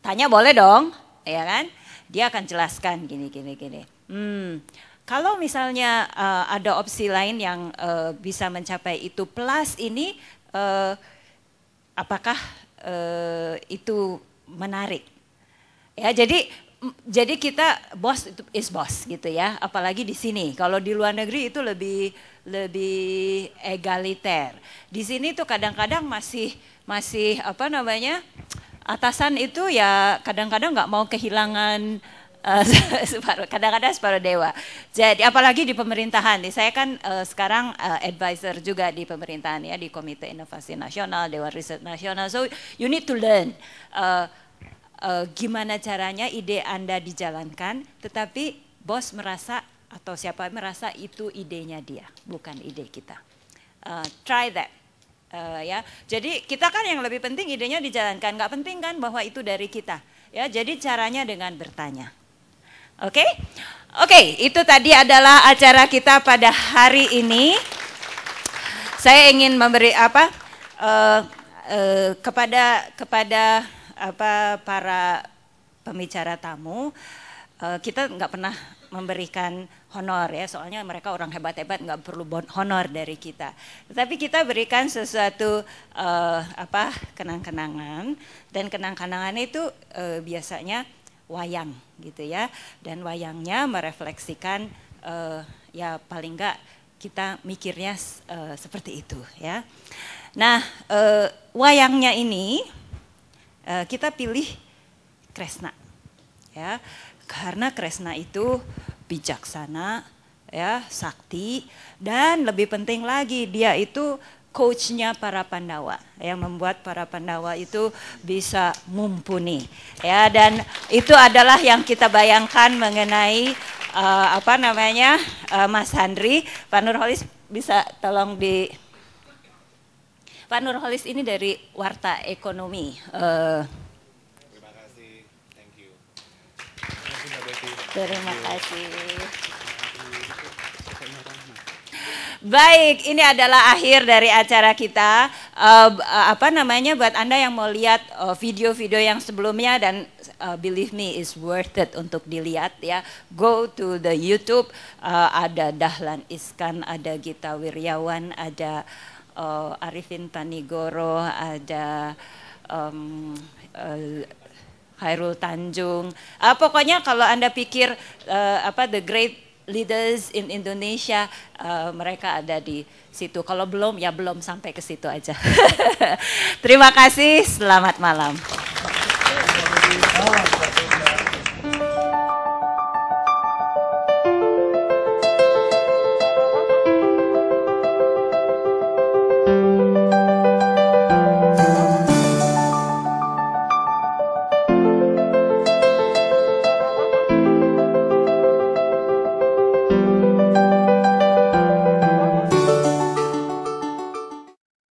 Tanya boleh dong, ya kan? Dia akan jelaskan gini. Kalau misalnya ada opsi lain yang bisa mencapai itu plus ini, apakah itu menarik? Ya, jadi kita boss itu is boss gitu ya, apalagi di sini. Kalau di luar negeri itu lebih egaliter. Di sini tuh kadang-kadang masih atasan itu ya kadang-kadang nggak mau kehilangan kadang-kadang separuh dewa. Jadi apalagi di pemerintahan. Saya kan sekarang advisor juga di pemerintahan ya, di Komite Inovasi Nasional, Dewan Riset Nasional. So you need to learn gimana caranya ide Anda dijalankan, tetapi bos merasa atau siapa merasa itu idenya dia, bukan ide kita. Try that. Ya, jadi kita kan yang lebih penting idenya dijalankan, nggak penting kan bahwa itu dari kita. Ya, jadi caranya dengan bertanya. Oke, itu tadi adalah acara kita pada hari ini. Saya ingin memberi kepada para pembicara tamu, kita nggak pernah memberikan honor ya, soalnya mereka orang hebat-hebat nggak perlu honor dari kita. Tetapi kita berikan sesuatu kenang-kenangan, dan kenang-kenangan itu biasanya wayang gitu ya, dan wayangnya merefleksikan ya paling nggak kita mikirnya seperti itu ya. Nah wayangnya ini kita pilih Kresna ya. Karena Kresna itu bijaksana, ya, sakti, dan lebih penting lagi dia itu coachnya para Pandawa, yang membuat para Pandawa itu bisa mumpuni, ya. Dan itu adalah yang kita bayangkan mengenai Mas Handri. Pak Nurholis bisa tolong Pak Nurholis ini dari Warta Ekonomi. Terima kasih. Baik, ini adalah akhir dari acara kita. Buat Anda yang mau lihat video-video yang sebelumnya dan believe me is worth it untuk dilihat ya. Go to the YouTube, ada Dahlan Iskan, ada Gita Wirjawan, ada Arifin Tanigoro, ada Khairul Tanjung. Pokoknya kalau Anda pikir the great leaders in Indonesia, mereka ada di situ. Kalau belum, ya belum sampai ke situ aja. Terima kasih, selamat malam.